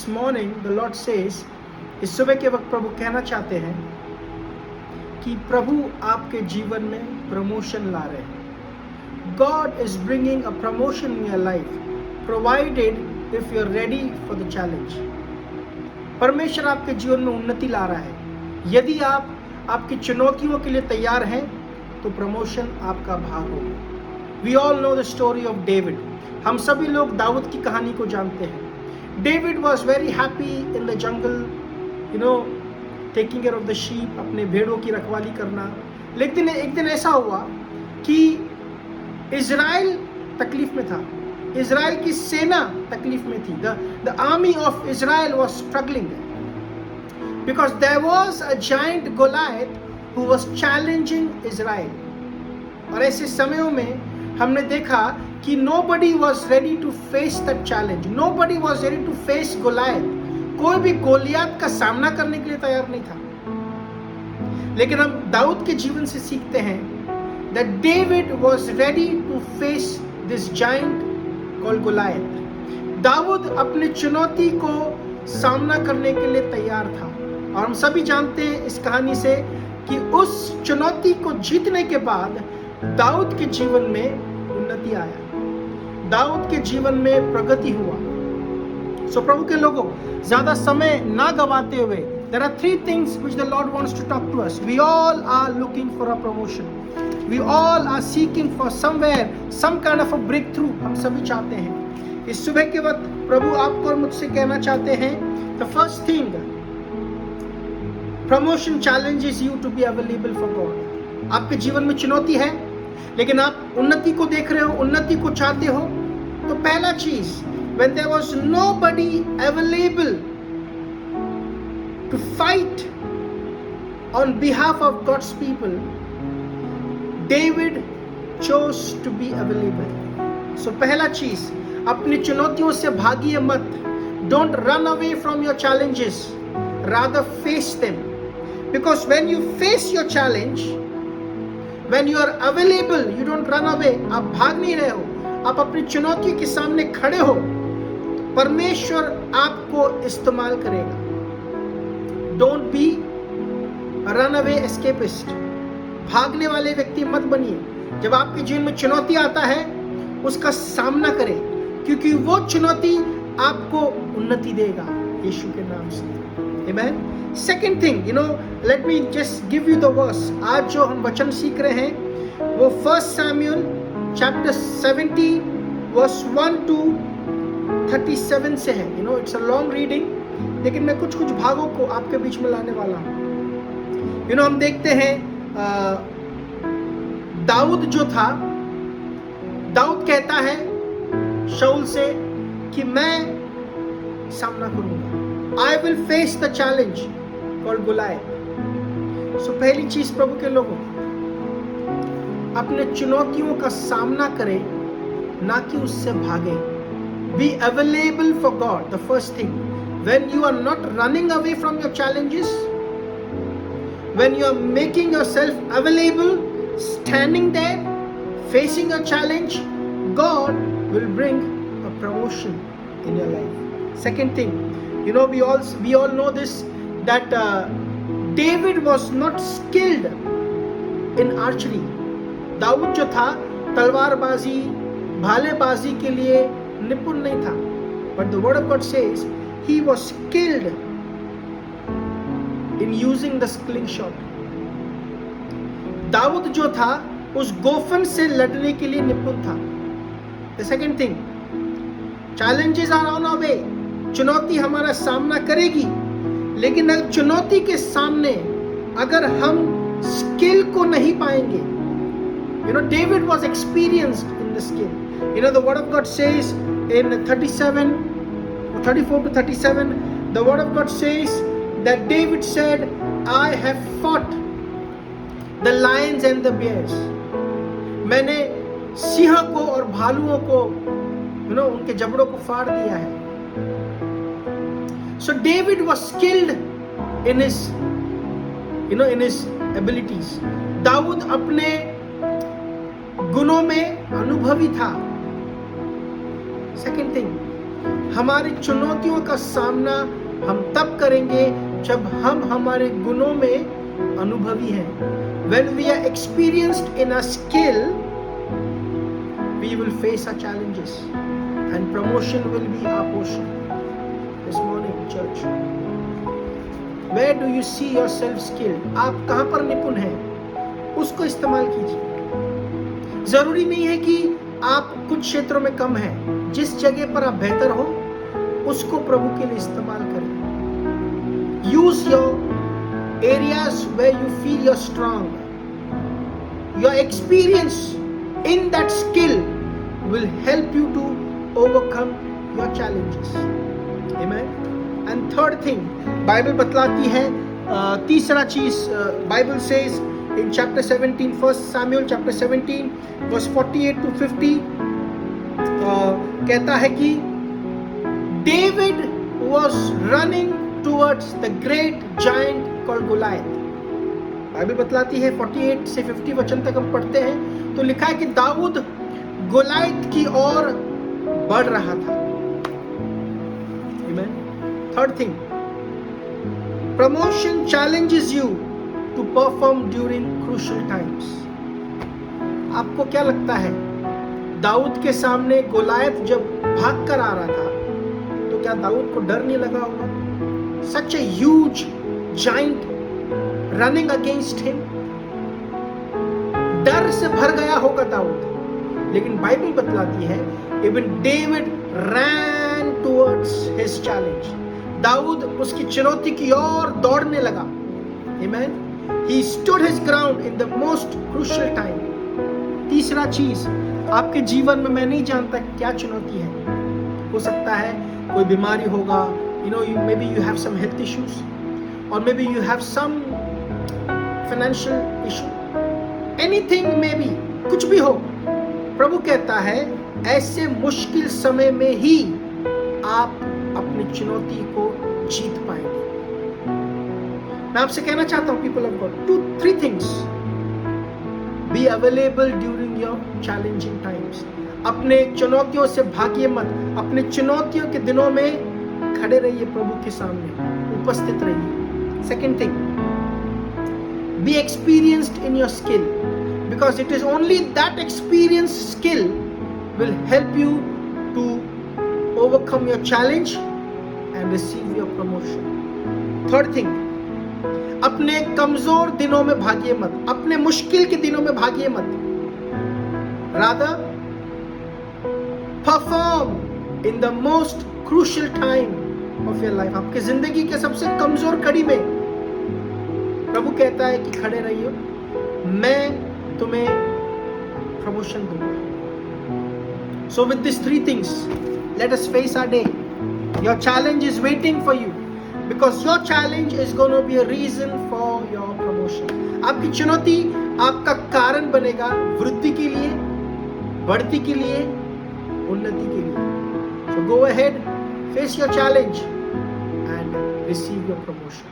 This morning the Lord says, इस सुबह के वक्त प्रभु कहना चाहते हैं कि प्रभु आपके जीवन में प्रमोशन ला रहे हैं। God is bringing a promotion in your life provided if you are ready for the challenge. परमेश्वर आपके जीवन में उन्नति ला रहा है। यदि आप आपकी चुनौतियों के लिए तैयार हैं तो प्रमोशन आपका भाग होगा। We all know the story of David. हम सभी लोग दाऊद की कहानी को जानते हैं। David was very happy in the jungle, taking care of the sheep, अपने भेड़ों की रखवाली करना। लेकिन एक दिन ऐसा हुआ कि इजराइल तकलीफ में था, इजराइल की सेना तकलीफ में थी। The army of Israel was struggling because there was a giant Goliath who was challenging Israel. और ऐसे समयों में हमने देखा कि nobody was ready to face that challenge, nobody was ready to face Goliath। कोई भी गोलियत का सामना करने के लिए तैयार नहीं था। लेकिन हम दाऊद के जीवन से सीखते हैं that David was ready to face this giant called Goliath। Dawood अपनी चुनौती को सामना करने के लिए तैयार था। और हम सभी जानते हैं इस कहानी से कि उस चुनौती को जीतने के बाद दाऊद के जीवन में उन्नति आया, दाऊद के जीवन में प्रगति हुआ। सो प्रभु के लोगों, ज्यादा समय ना गवाते हुए, there are three things which the Lord wants to talk to us. We all are looking for a promotion. We all are seeking for somewhere some kind of a breakthrough। हम सभी चाहते हैं। इस सुबह के वक्त प्रभु आपको और मुझसे कहना चाहते हैं, the first thing, promotion challenges you to be available for God। आपके जीवन में चुनौती है, लेकिन आप उन्नति को देख रहे हो, उन्नति को चाहते हो, तो पहला चीज, when there was nobody available to fight on behalf of God's people, David chose to be available। So पहला चीज, अपनी चुनौतियों से भागिए मत। Don't run away from your challenges, rather face them। Because when you face your challenge, when you are available, you don't run away। आप भाग नहीं रहे हो, आप अपनी चुनौती के सामने खड़े हो, तो परमेश्वर आपको इस्तेमाल करेगा। Don't be a runaway escapist। भागने वाले व्यक्ति मत बनिए। जब आपके जीवन में चुनौती आता है, उसका सामना करें, क्योंकि वो चुनौती आपको उन्नति देगा यीशु के नाम से। Amen। Second thing, let me just give you the verse। आज जो हम वचन सीख रहे हैं वो 1 Samuel chapter 70 verse 1 to 37 से है। It's a long reading, लेकिन मैं कुछ भागों को आपके बीच में लाने वाला हूँ। हम देखते हैं दाऊद जो था, दाऊद कहता है शाऊल से कि मैं सामना करूंगा, I will face the challenge called Goliath। So पहली चीज प्रभु के लोगों, अपने चुनौतियों का सामना करें, ना कि उससे भागे। Be available for God, the first thing। When you are not running away from your challenges, when you are making yourself available, standing there, facing a challenge, God will bring a promotion in your life। Second thing, we all know this, that David was not skilled in archery। Dawood जो था तलवारबाजी, भालेबाजी के लिए निपुण नहीं था। But the word of God says he was skilled in using the slingshot। Dawood जो था उस गोफन से लड़ने के लिए निपुण था। The second thing, challenges are on our way। चुनौती हमारा सामना करेगी, लेकिन अगर चुनौती के सामने अगर हम स्किल को नहीं पाएंगे, David was experienced in the skill। The word of God says in 34 to 37, the word of God says that David said, I have fought the lions and the bears। मैंने सिंह को और भालुओं को, उनके जबड़ों को फाड़ दिया है। So David was skilled in his abilities। Dawood अपने गुणों में अनुभवी था। Second thing, हमारी चुनौतियों का सामना हम तब करेंगे जब हम हमारे गुणों में अनुभवी हैं. When we are experienced in a skill, we will face our challenges and promotion will be our portion. This morning, church, where do you see yourself skilled? आप कहाँ पर निपुण हैं? उसको इस्तेमाल कीजिए. जरूरी नहीं है कि आप कुछ क्षेत्रों में कम हैं. जिस जगह पर आप बेहतर हो उसको प्रभु के लिए इस्तेमाल करें. Use your areas where you feel you're strong. Your experience in that skill will help you to overcome your challenges. Amen. And third thing, Bible बतलाती है तीसरा चीज. Bible says in chapter 17, 1 Samuel chapter 17 verse 48 to 50, कहता है कि David was running towards the great giant called Goliath. Bible बतलाती है 48 से 50 वचन तक हम पढ़ते हैं तो लिखा है कि दाऊद गोलायत की ओर बढ़ रहा था. Amen. Third thing, promotion challenges you to perform during crucial times. आपको क्या लगता है, दाऊद के सामने गोलायत जब भाग कर आ रहा था तो क्या दाऊद को डर नहीं लगा होगा? Such a huge giant running against him. डर से भर गया होगा दाऊद. लेकिन बाइबल बतलाती है even David ran towards his challenge. Dawood उसकी चुनौती की ओर दौड़ने लगा. Amen. He stood his ground in the most crucial time. तीसरा चीज, आपके जीवन में मैं नहीं जानता क्या चुनौती है. हो सकता है कोई बीमारी होगा, maybe you have some health issues, or maybe you have some financial issue. Anything maybe, कुछ भी हो. प्रभु कहता है ऐसे मुश्किल समय में ही आप अपनी चुनौती को जीत पाएंगे. मैं आपसे कहना चाहता हूं people of God, 2-3 things. Be available during your challenging times. अपने चुनौतियों से भागिए मत. अपने चुनौतियों के दिनों में खड़े रहिए, प्रभु के सामने उपस्थित रहिए. Second thing, be experienced in your skill, because it is only that experienced skill will help you to overcome your challenge and receive your promotion. Third thing, अपने कमजोर दिनों में भागिए मत. अपने मुश्किल के दिनों में भागिए मत. Rather, perform in the most crucial time of your life. आपके जिंदगी के सबसे कमजोर कड़ी में प्रभु कहता है कि खड़े रहिए, मैं तुम्हें प्रमोशन दूंगा. So with these 3 things, let us face our day. Your challenge is waiting for you, because your challenge is going to be a reason for your promotion. आपकी चुनौती आपका कारण बनेगा वृद्धि के लिए, बढ़ती के लिए, उन्नति के लिए. So go ahead, face your challenge and receive your promotion.